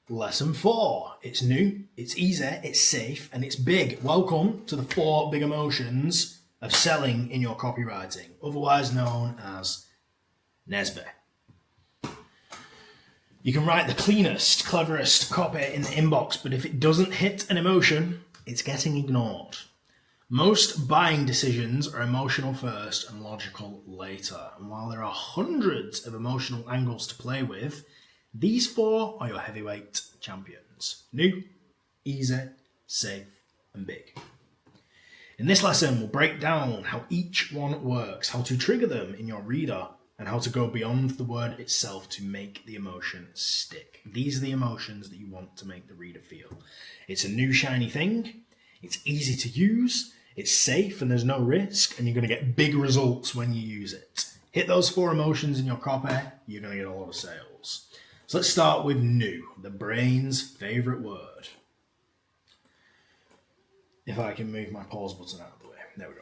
Lesson 4. It's new, it's easy, it's safe, and it's big. Welcome to the 4 big emotions of selling in your copywriting, otherwise known as NESB. You can write the cleanest, cleverest copy in the inbox, but if it doesn't hit an emotion, it's getting ignored. Most buying decisions are emotional first and logical later. And while there are hundreds of emotional angles to play with, these 4 are your heavyweight champions. New, easy, safe, and big. In this lesson, we'll break down how each one works, how to trigger them in your reader, and how to go beyond the word itself to make the emotion stick. These are the emotions that you want to make the reader feel. It's a new shiny thing, it's easy to use, it's safe and there's no risk, and you're going to get big results when you use it. Hit those 4 emotions in your copy, you're going to get a lot of sales. So let's start with new, the brain's favorite word. If I can move my pause button out of the way. There we go.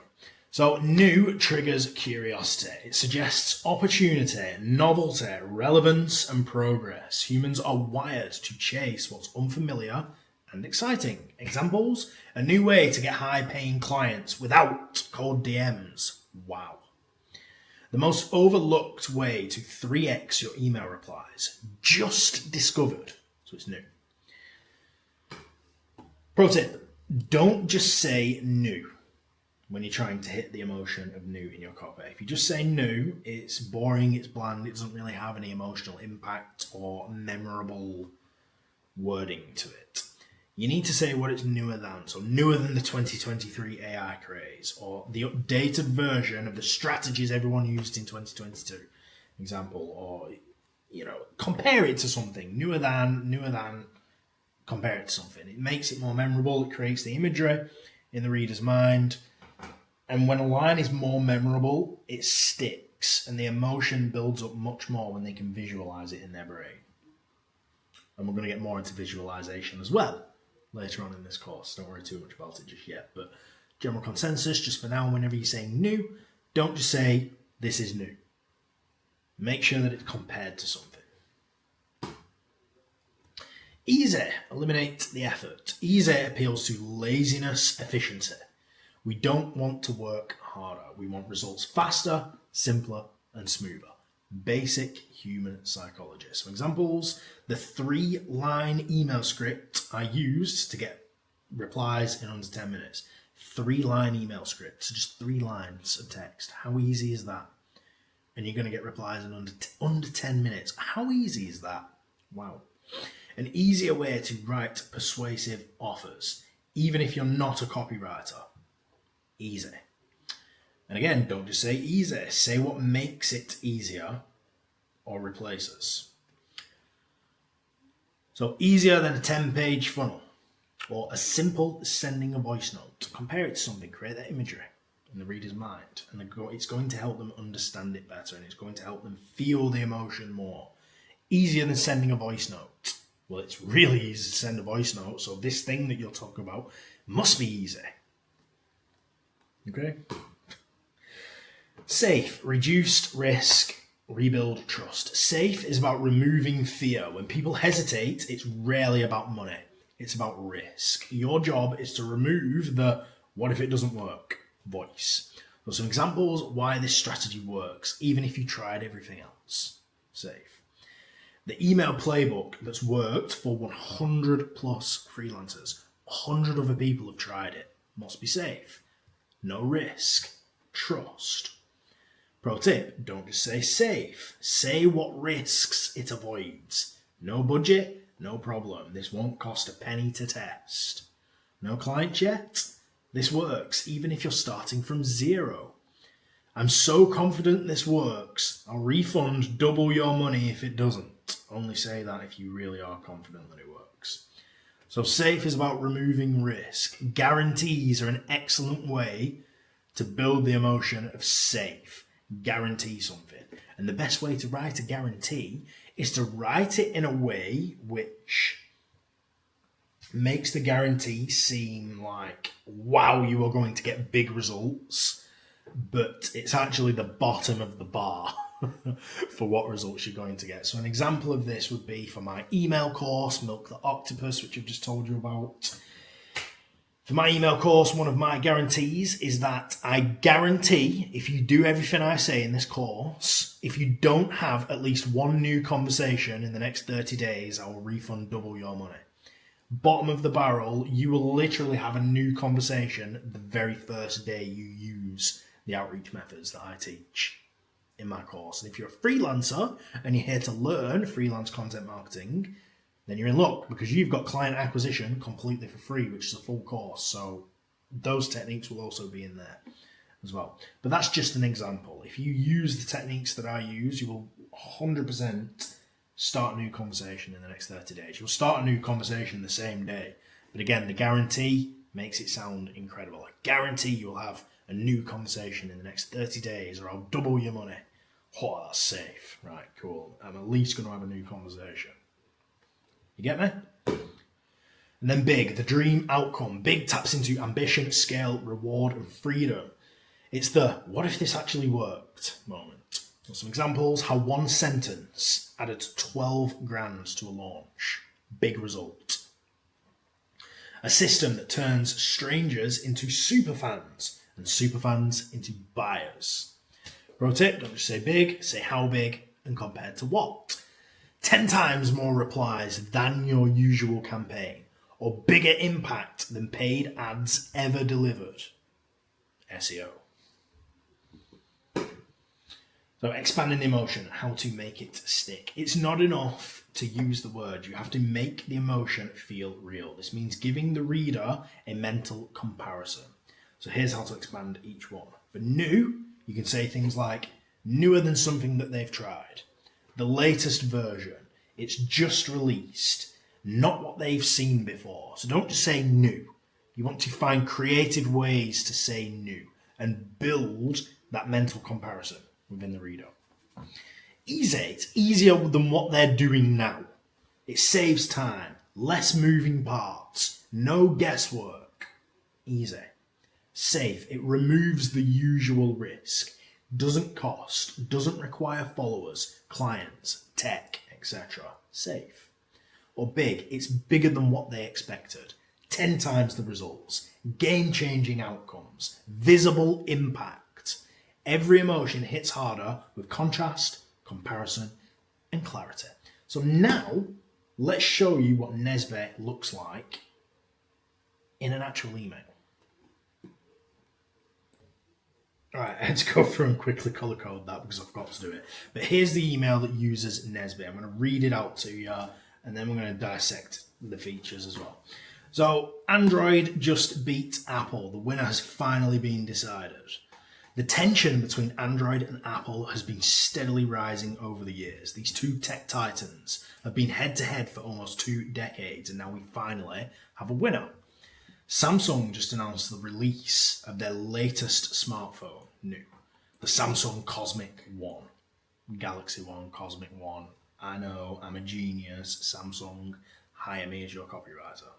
So new triggers curiosity. It suggests opportunity, novelty, relevance, and progress. Humans are wired to chase what's unfamiliar and exciting. Examples: a new way to get high-paying clients without cold DMs. Wow. The most overlooked way to 3x your email replies. Just discovered. So it's new. Pro tip: don't just say new when you're trying to hit the emotion of new in your copy. If you just say new, it's boring, it's bland, it doesn't really have any emotional impact or memorable wording to it. You need to say what it's newer than. So newer than the 2023 AI craze, or the updated version of the strategies everyone used in 2022, example, or, compare it to something. Newer than, compare it to something. It makes it more memorable, it creates the imagery in the reader's mind, and when a line is more memorable, it sticks, and the emotion builds up much more when they can visualize it in their brain. And we're going to get more into visualization as well later on in this course. Don't worry too much about it just yet, but general consensus, just for now, whenever you're saying new, don't just say this is new. Make sure that it's compared to something. Easy, eliminate the effort. Easy appeals to laziness, efficiency. We don't want to work harder. We want results faster, simpler, and smoother. Basic human psychology. So examples: the 3-line email script I used to get replies in under 10 minutes. 3-line email script, so just 3 lines of text. How easy is that? And you're going to get replies in under 10 minutes. How easy is that? Wow. An easier way to write persuasive offers, even if you're not a copywriter. Easy. And again, don't just say easy. Say what makes it easier or replaces. So easier than a 10-page funnel, or as simple as sending a voice note. Compare it to something, create that imagery in the reader's mind, and it's going to help them understand it better, and it's going to help them feel the emotion more. Easier than sending a voice note. Well, it's really easy to send a voice note, so this thing that you'll talk about must be easy. Okay? Safe, reduced risk, rebuild trust. Safe is about removing fear. When people hesitate, it's rarely about money. It's about risk. Your job is to remove the "what if it doesn't work" voice. So some examples why this strategy works, even if you tried everything else. Safe. The email playbook that's worked for 100 plus freelancers. 100 other people have tried it. Must be safe. No risk. Trust. Pro tip: don't just say safe. Say what risks it avoids. No budget, no problem. This won't cost a penny to test. No client yet? This works even if you're starting from 0. I'm so confident this works, I'll refund double your money if it doesn't. Only say that if you really are confident that it works. So safe is about removing risk. Guarantees are an excellent way to build the emotion of safe. Guarantee something. And the best way to write a guarantee is to write it in a way which makes the guarantee seem like, wow, you are going to get big results, but it's actually the bottom of the bar. for what results you're going to get. So an example of this would be for my email course, Milk the Octopus, which I've just told you about. For my email course, one of my guarantees is that I guarantee if you do everything I say in this course, if you don't have at least one new conversation in the next 30 days, I will refund double your money. Bottom of the barrel, you will literally have a new conversation the very first day you use the outreach methods that I teach in my course. And if you're a freelancer and you're here to learn freelance content marketing, then you're in luck because you've got client acquisition completely for free, which is a full course. So those techniques will also be in there as well. But that's just an example. If you use the techniques that I use, you will 100% start a new conversation in the next 30 days. You'll start a new conversation the same day. But again, the guarantee makes it sound incredible. I guarantee you'll have a new conversation in the next 30 days or I'll double your money. Oh, that's safe. Right, cool. I'm at least going to have a new conversation. You get me? And then big, the dream outcome. Big taps into ambition, scale, reward, and freedom. It's the what if this actually worked moment. Some examples: how one sentence added 12 grand to a launch. Big result. A system that turns strangers into superfans and superfans into buyers. Pro tip, don't just say big, say how big and compared to what. 10 times more replies than your usual campaign, or bigger impact than paid ads ever delivered. SEO. So expanding the emotion, how to make it stick. It's not enough to use the word. You have to make the emotion feel real. This means giving the reader a mental comparison. So here's how to expand each one. For new, you can say things like newer than something that they've tried. The latest version. It's just released, not what they've seen before. So don't just say new. You want to find creative ways to say new and build that mental comparison within the reader. Easy. It's easier than what they're doing now. It saves time, less moving parts, no guesswork. Easy. Safe. It removes the usual risk. Doesn't cost, doesn't require followers, clients, tech, etc. Safe. Or big, it's bigger than what they expected. 10 times the results. Game-changing outcomes. Visible impact. Every emotion hits harder with contrast, comparison, and clarity. So now, let's show you what NESB looks like in an actual email. Alright, I had to go through and quickly color code that because I've got to do it. But here's the email that uses NESB. I'm going to read it out to you and then we're going to dissect the features as well. So, Android just beat Apple. The winner has finally been decided. The tension between Android and Apple has been steadily rising over the years. These two tech titans have been head to head for almost 2 decades and now we finally have a winner. Samsung just announced the release of their latest smartphone, new. The Samsung Cosmic One. Galaxy One, Cosmic One. I know, I'm a genius. Samsung, hire me as your copywriter.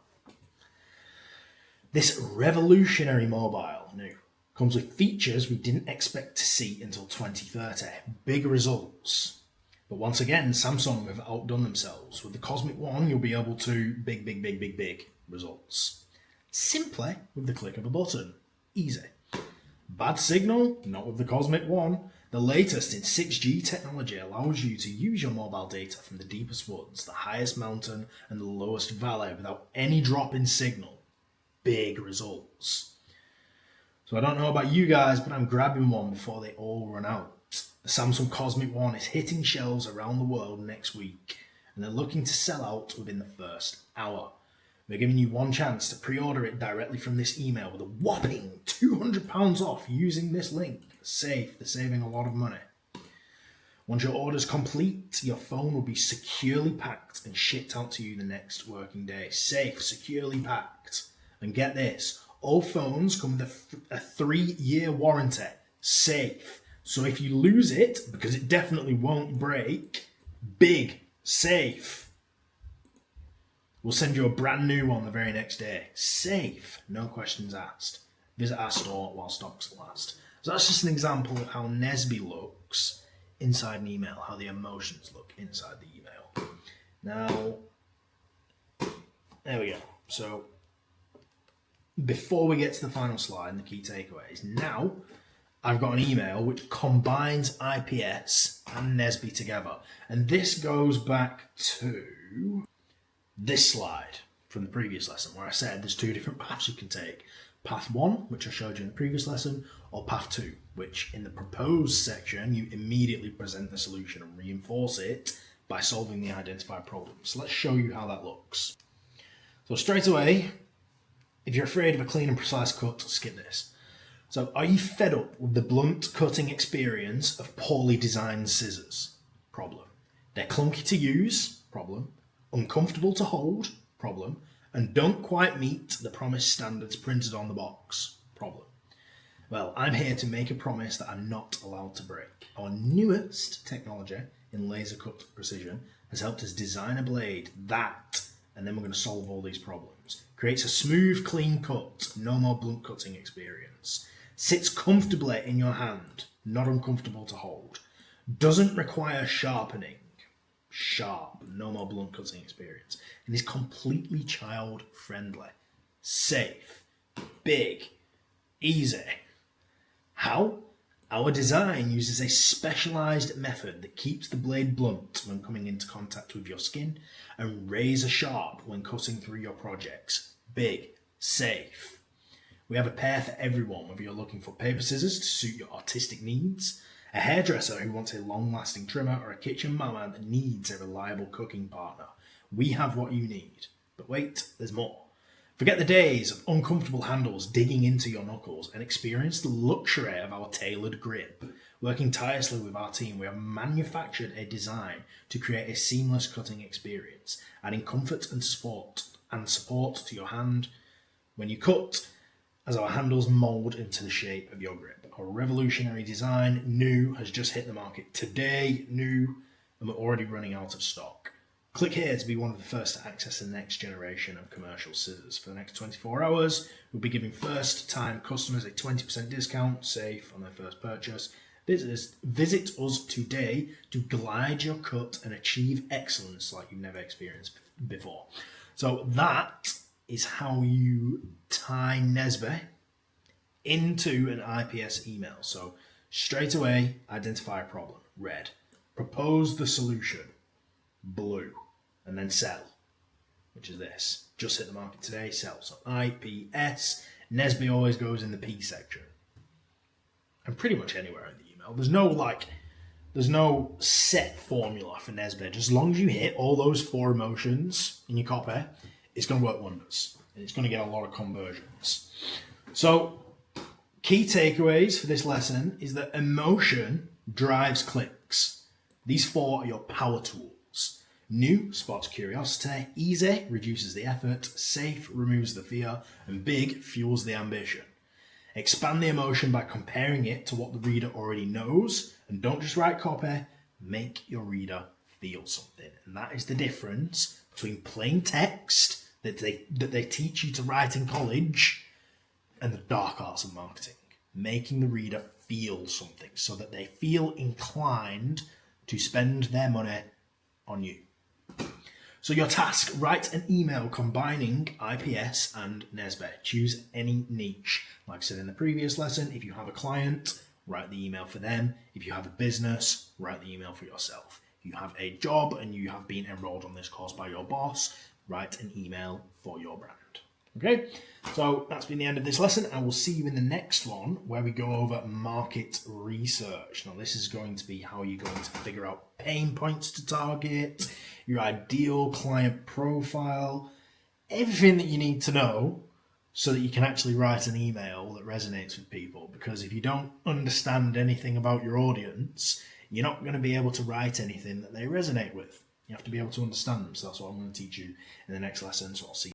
This revolutionary mobile, new, comes with features we didn't expect to see until 2030. Big results. But once again, Samsung have outdone themselves. With the Cosmic One, you'll be able to big results. Simply with the click of a button. Easy. Bad signal? Not with the Cosmic One. The latest in 6G technology allows you to use your mobile data from the deepest woods, the highest mountain, and the lowest valley without any drop in signal. Big results. So I don't know about you guys, but I'm grabbing one before they all run out. The Samsung Cosmic One is hitting shelves around the world next week, and they're looking to sell out within the first hour. We're giving you one chance to pre-order it directly from this email with a whopping £200 off using this link. Safe, they're saving a lot of money. Once your order's complete, your phone will be securely packed and shipped out to you the next working day. Safe, securely packed. And get this, all phones come with a 3-year warranty. Safe. So if you lose it, because it definitely won't break, big, safe. We'll send you a brand new one the very next day. Safe, no questions asked. Visit our store while stocks last. So that's just an example of how NESB looks inside an email, how the emotions look inside the email. Now, there we go. So, before we get to the final slide and the key takeaways, now I've got an email which combines IPS and NESB together. And this goes back to this slide from the previous lesson where I said there's two different paths you can take. Path 1, which I showed you in the previous lesson, or Path 2, which in the proposed section, you immediately present the solution and reinforce it by solving the identified problem. So let's show you how that looks. So straight away, if you're afraid of a clean and precise cut, skip this. So are you fed up with the blunt cutting experience of poorly designed scissors? Problem. They're clunky to use? Problem. Uncomfortable to hold? Problem. And don't quite meet the promised standards printed on the box? Problem. Well, I'm here to make a promise that I'm not allowed to break. Our newest technology in laser cut precision has helped us design a blade that, and then we're going to solve all these problems, creates a smooth, clean cut, no more blunt cutting experience, sits comfortably in your hand, not uncomfortable to hold, doesn't require sharpening, sharp, no more blunt cutting experience, and is completely child friendly, safe, big, easy. How? Our design uses a specialized method that keeps the blade blunt when coming into contact with your skin and razor sharp when cutting through your projects. Big, safe. We have a pair for everyone, whether you're looking for paper scissors to suit your artistic needs, a hairdresser who wants a long-lasting trimmer, or a kitchen mama that needs a reliable cooking partner. We have what you need. But wait, there's more. Forget the days of uncomfortable handles digging into your knuckles and experience the luxury of our tailored grip. Working tirelessly with our team, we have manufactured a design to create a seamless cutting experience, adding comfort and support to your hand when you cut, as our handles mould into the shape of your grip. Our revolutionary design, new, has just hit the market today, new, and we're already running out of stock. Click here to be one of the first to access the next generation of commercial scissors. For the next 24 hours, we'll be giving first-time customers a 20% discount, safe, on their first purchase. Visit us today to glide your cut and achieve excellence like you've never experienced before. So that is how you tie NESB into an IPS email. So straight away, identify a problem, red. Propose the solution, blue. And then sell, which is this. Just hit the market today, sell. So IPS, NESB always goes in the P section. And pretty much anywhere in the email. There's no set formula for NESB. Just as long as you hit all those 4 emotions in your copy, it's going to work wonders. And it's going to get a lot of conversions. So key takeaways for this lesson is that emotion drives clicks. These 4 are your power tools. New sparks curiosity, easy reduces the effort, safe removes the fear, and big fuels the ambition. Expand the emotion by comparing it to what the reader already knows, and don't just write copy, make your reader feel something. And that is the difference between plain text that they teach you to write in college and the dark arts of marketing. Making the reader feel something so that they feel inclined to spend their money on you. So your task, write an email combining IPS and NESB. Choose any niche. Like I said in the previous lesson, if you have a client, write the email for them. If you have a business, write the email for yourself. If you have a job and you have been enrolled on this course by your boss, write an email for your brand. Okay, so that's been the end of this lesson. I will see you in the next one where we go over market research. Now this is going to be how you're going to figure out pain points to target, your ideal client profile, everything that you need to know so that you can actually write an email that resonates with people. Because if you don't understand anything about your audience, you're not going to be able to write anything that they resonate with. You have to be able to understand them. So that's what I'm going to teach you in the next lesson. So I'll see you.